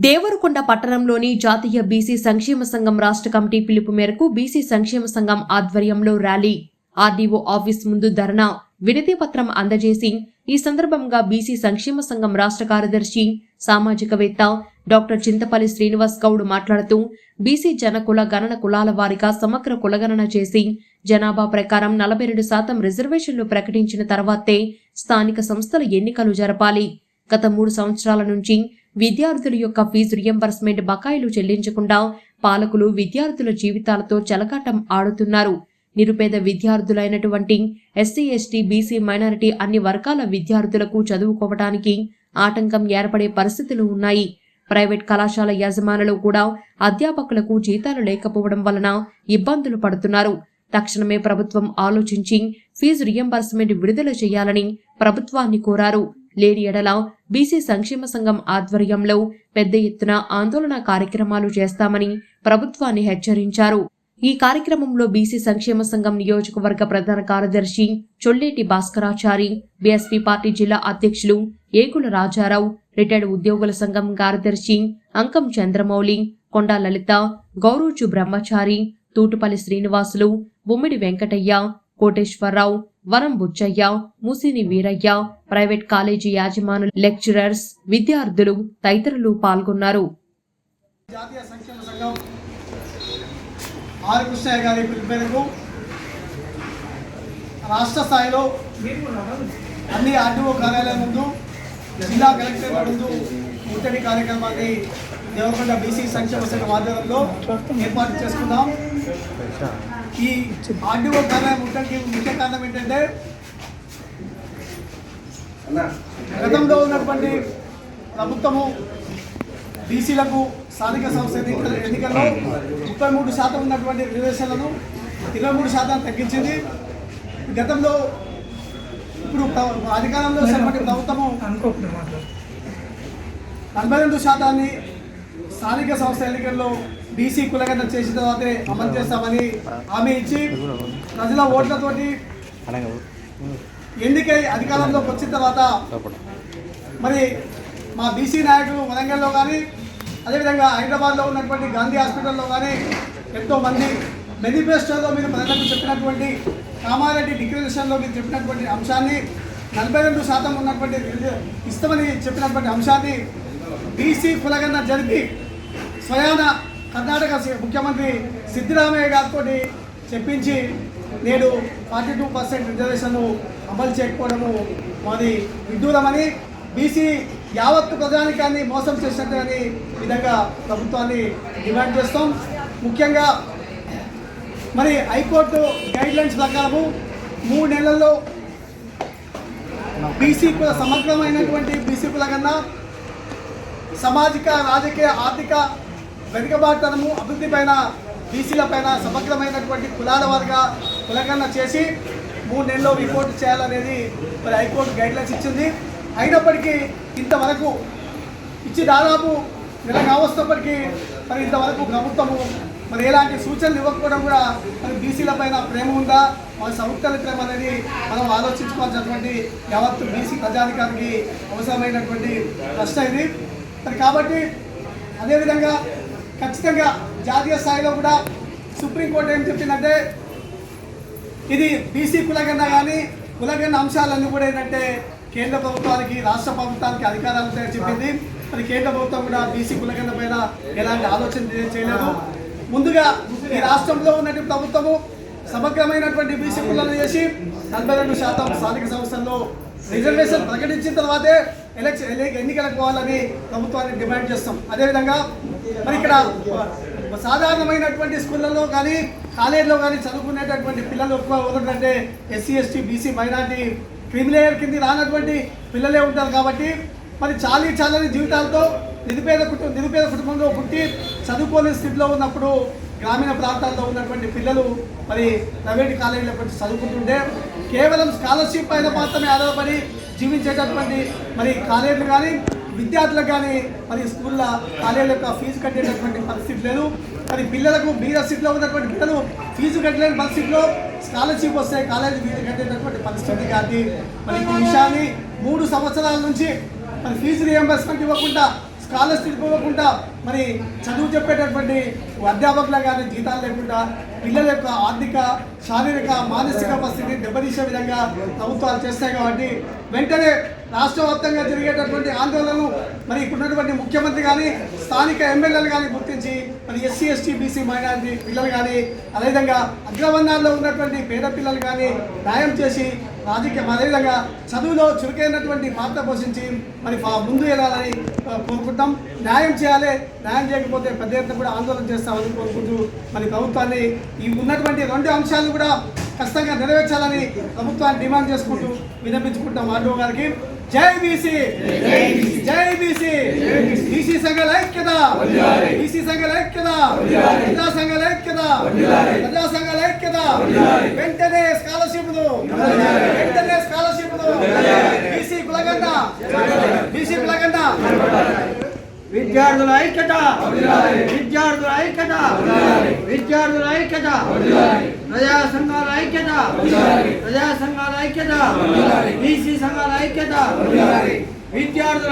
దేవరకొండ పట్టణంలోని జాతీయ బీసీ సంక్షేమ సంఘం రాష్ట్ర కమిటీ పిలుపు మేరకు బీసీ సంక్షేమ సంఘం ఆధ్వర్యంలో ర్యాలీ, ఆర్డీఓ ఆఫీస్ ముందు ధర్నా, వినతి పత్రం అందజేసి ఈ సందర్భంగా బీసీ సంక్షేమ సంఘం రాష్ట్ర కార్యదర్శి సామాజికవేత్త డాక్టర్ చింతపల్లి శ్రీనివాస్ గౌడ్ మాట్లాడుతూ బీసీ జనకుల గణన కులాల వారీగా సమగ్ర కులగణన చేసి జనాభా ప్రకారం 42% రిజర్వేషన్లు ప్రకటించిన తర్వాతే స్థానిక సంస్థల ఎన్నికలు జరపాలి. గత 3 సంవత్సరాల నుంచి విద్యార్థుల యొక్క ఫీజు రియంబర్స్మెంట్ బకాయిలు చెల్లించకుండా పాలకులు విద్యార్థుల జీవితాలతో చెలకాటం ఆడుతున్నారు. నిరుపేద విద్యార్థులైనటువంటి ఎస్సీ, ఎస్టీ, బీసీ, మైనారిటీ అన్ని వర్గాల విద్యార్థులకు చదువుకోవడానికి ఆటంకం ఏర్పడే పరిస్థితులు ఉన్నాయి. ప్రైవేట్ కళాశాల యాజమానులు కూడా అధ్యాపకులకు జీతాలు లేకపోవడం వలన ఇబ్బందులు పడుతున్నారు. తక్షణమే ప్రభుత్వం ఆలోచించి ఫీజు రియంబర్స్మెంట్ విడుదల చేయాలని ప్రభుత్వాన్ని కోరారు. లేని ఎడల బీసీ సంక్షేమ సంఘం ఆధ్వర్యంలో పెద్ద ఎత్తున ఆందోళన కార్యక్రమాలు చేస్తామని ప్రభుత్వాన్ని హెచ్చరించారు. ఈ కార్యక్రమంలో బీసీ సంక్షేమ సంఘం నియోజకవర్గ ప్రధాన కార్యదర్శి చొల్లేటి భాస్కరాచారి, బీఎస్పీ పార్టీ జిల్లా అధ్యక్షులు ఏకుల రాజారావు, రిటైర్డ్ ఉద్యోగుల సంఘం కార్యదర్శి అంకం చంద్రమౌళి, కొండా లలిత, గౌరూచు బ్రహ్మచారి, తూటుపల్లి శ్రీనివాసులు, బొమ్మిడి వెంకటయ్య, కోటేశ్వరరావు, వరం బుచ్చయ్య, ముసిని వీరయ్య, ప్రైవేట్ కాలేజీ యాజమానులు, లెక్చరర్స్, విద్యార్థులు తదితరులు పాల్గొన్నారు. జాతీయ సంక్షేమ సంఘం ఆర్ కృష్ణయ్య గారి పిలుపు మేరకు రాష్ట్ర స్థాయిలో అన్ని ఆర్డీఓ కార్యాలయం ముందు, జిల్లా కలెక్టర్ ముందు ముట్టడి కార్యక్రమాన్ని దేవరకొండ బీసీ సంక్షేమ సంఘం ఆధ్వర్యంలో ఏర్పాటు చేసుకున్నాం. ఈ ఆర్డీఓ కార్యాలయం ముట్టడికి ముఖ్య కారణం ఏంటంటే గతంలో ఉన్నటువంటి ప్రభుత్వము బీసీలకు స్థానిక సంస్థ ఎన్నికల్లో 33% ఉన్నటువంటి రిజర్వేషన్లను 23% తగ్గించింది. గతంలో ఇప్పుడు అధికారంలో ఉన్నటువంటి ప్రభుత్వము 42% స్థానిక సంస్థ ఎన్నికల్లో బీసీ కులగణన చేసిన తర్వాతే అమలు చేస్తామని హామీ ఇచ్చి ప్రజల ఓట్లతోటి ఎన్నికై అధికారంలోకి వచ్చిన తర్వాత మరి మా బీసీ నాయకులు వరంగల్లో కానీ అదేవిధంగా హైదరాబాద్లో ఉన్నటువంటి గాంధీ హాస్పిటల్లో కానీ ఎంతోమంది మేనిఫెస్టోలో మీరు ప్రజలకు చెప్పినటువంటి కామారెడ్డి డిక్లరేషన్లో మీరు చెప్పినటువంటి అంశాన్ని 42% ఉన్నటువంటి ఇస్తామని చెప్పినటువంటి అంశాన్ని బీసీ కులగణన జరిపి స్వయాన కర్ణాటక ముఖ్యమంత్రి సిద్ధరామయ్య గారితో చెప్పించి నేడు 42% రిజర్వేషన్ అమలు చేయకపోవడము మాది విడ్డూరమని, బీసీ యావత్తు ప్రజానికాన్ని మోసం చేసినట్టు విధంగా ప్రభుత్వాన్ని డిమాండ్ చేస్తాం. ముఖ్యంగా మరి హైకోర్టు గైడ్లైన్స్ ప్రకారము 3 నెలల్లో బీసీ కుల సమగ్రమైనటువంటి బీసీ కులగణన సామాజిక, రాజకీయ, ఆర్థిక వెనుకబాటుతనము, అభివృద్ధి పైన బీసీల పైన సమగ్రమైనటువంటి కులాల వారిగా కులగణన చేసి 3 నెలల్లో రిపోర్ట్ చేయాలనేది మరి హైకోర్టు గైడ్లైన్స్ ఇచ్చింది. అయినప్పటికీ ఇంతవరకు ఇచ్చి దాదాపు నెల కావస్తున్నప్పటికీ మరి ఇంతవరకు ప్రభుత్వము మరి ఎలాంటి సూచనలు ఇవ్వకపోవడం కూడా మరి బీసీల పైన ప్రేమ ఉందా, మన సముద్రాల ప్రేమ అనేది మనం ఆలోచించుకోవాల్సినటువంటి యావత్తు బీసీ ప్రజానికానికి అవసరమైనటువంటి ప్రశ్న ఇది. మరి కాబట్టి అదేవిధంగా ఖచ్చితంగా జాతీయ స్థాయిలో కూడా సుప్రీంకోర్టు ఏం చెప్పిందంటే ఇది బీసీ కులగణన కానీ కులగణన అంశాలన్నీ కూడా ఏంటంటే కేంద్ర ప్రభుత్వానికి, రాష్ట్ర ప్రభుత్వానికి అధికారాలు చెప్పింది. మరి కేంద్ర ప్రభుత్వం కూడా బీసీ కులగణన పైన ఎలాంటి ఆలోచన చేయలేదు. ముందుగా ఈ రాష్ట్రంలో ఉన్నటువంటి ప్రభుత్వము సమగ్రమైనటువంటి బీసీ కులను చేసి 42% స్థానిక సంస్థల్లో రిజర్వేషన్ ప్రకటించిన తర్వాతే ఎన్నికలకు పోవాలని ప్రభుత్వాన్ని డిమాండ్ చేస్తాం. అదేవిధంగా మరి ఇక్కడ సాధారణమైనటువంటి స్కూళ్ళల్లో కానీ కాలేజీలో కానీ చదువుకునేటటువంటి పిల్లలు ఎక్కువ ఎవరంటే SC, ST, BC, minority creamy layer కింద రానటువంటి పిల్లలే ఉంటారు. కాబట్టి మరి చాలని జీవితాలతో నిరుపేద కుటుంబంలో పుట్టి చదువుకోని స్థితిలో ఉన్నప్పుడు గ్రామీణ ప్రాంతాల్లో ఉన్నటువంటి పిల్లలు మరి ప్రైవేట్ కాలేజీలో పెట్టి చదువుకుంటుంటే కేవలం స్కాలర్షిప్ పైన మాత్రమే ఆధారపడి జీవించేటటువంటి మరి కాలేజీలు కానీ విద్యార్థులకు కానీ మరి స్కూళ్ళ కాలేజీల యొక్క ఫీజు కట్టేటటువంటి పరిస్థితి లేదు. మరి పిల్లలకు బీద స్థితిలో ఉన్నటువంటి పిల్లలు ఫీజు కట్టలేని పరిస్థితిలో స్కాలర్షిప్ వస్తే కాలేజీ ఫీజు కట్టేటటువంటి పరిస్థితి కానీ మరి ఈ విషయాన్ని 3 సంవత్సరాల నుంచి మరి ఫీజు రియంబర్స్మెంట్ ఇవ్వకుండా స్కాలర్షిప్ ఇవ్వకుండా మరి చదువు చెప్పేటటువంటి అధ్యాపకులకు కానీ జీతాలు లేకుండా పిల్లల యొక్క ఆర్థిక శారీరక మానసిక పరిస్థితిని దెబ్బతీసే విధంగా ప్రభుత్వాలు చేస్తాయి కాబట్టి వెంటనే రాష్ట్ర వ్యాప్తంగా జరిగేటటువంటి ఆందోళనలు మరి ఇప్పుడున్నటువంటి ముఖ్యమంత్రి కానీ స్థానిక ఎమ్మెల్యేలు కానీ గుర్తించి మరి ఎస్సీ ఎస్టీ బీసీ మైనారిటీ పిల్లలు కానీ అదేవిధంగా అగ్రవర్ణాల్లో ఉన్నటువంటి పేద పిల్లలు కానీ న్యాయం చేసి రాజకీయం అదేవిధంగా చదువులో చురుకైనటువంటి పాత్ర పోషించి మరి ముందు వెళ్ళాలని కోరుకుంటాం. న్యాయం చేయాలి, న్యాయం చేయకపోతే పెద్ద ఎత్తున కూడా ఆందోళన చేస్తామని కోరుకుంటూ మరి ప్రభుత్వాన్ని ఈ ఉన్నటువంటి 2 అంశాలు కూడా ఖచ్చితంగా నెరవేర్చాలని ప్రభుత్వాన్ని డిమాండ్ చేసుకుంటూ విన్నపించుకుంటాం. ఆర్డో గారికి జై బీసీ, జై బీసీ, బీసీ సంఘాల ఐక్యత, బీసీ సంఘాల ఐక్యత, ప్రజా సంఘాల ఐక్యత, ప్రజా సంఘాల ఐక్యత. వెంటనే స్కాలర్షిప్లు, వెంటనే స్కాలర్షిప్లు, బీసీ కులగండ, బీసీ కులగండ. విద్యార్థుల ఐక్యత, విద్యార్థుల ఐక్యత, విద్యార్థుల ఐక్యత, ప్రజా సంఘాల ఐక్యత, ప్రజా సంఘాల ఐక్యత, బీసీ సంఘాల ఐక్యత, విద్యార్థుల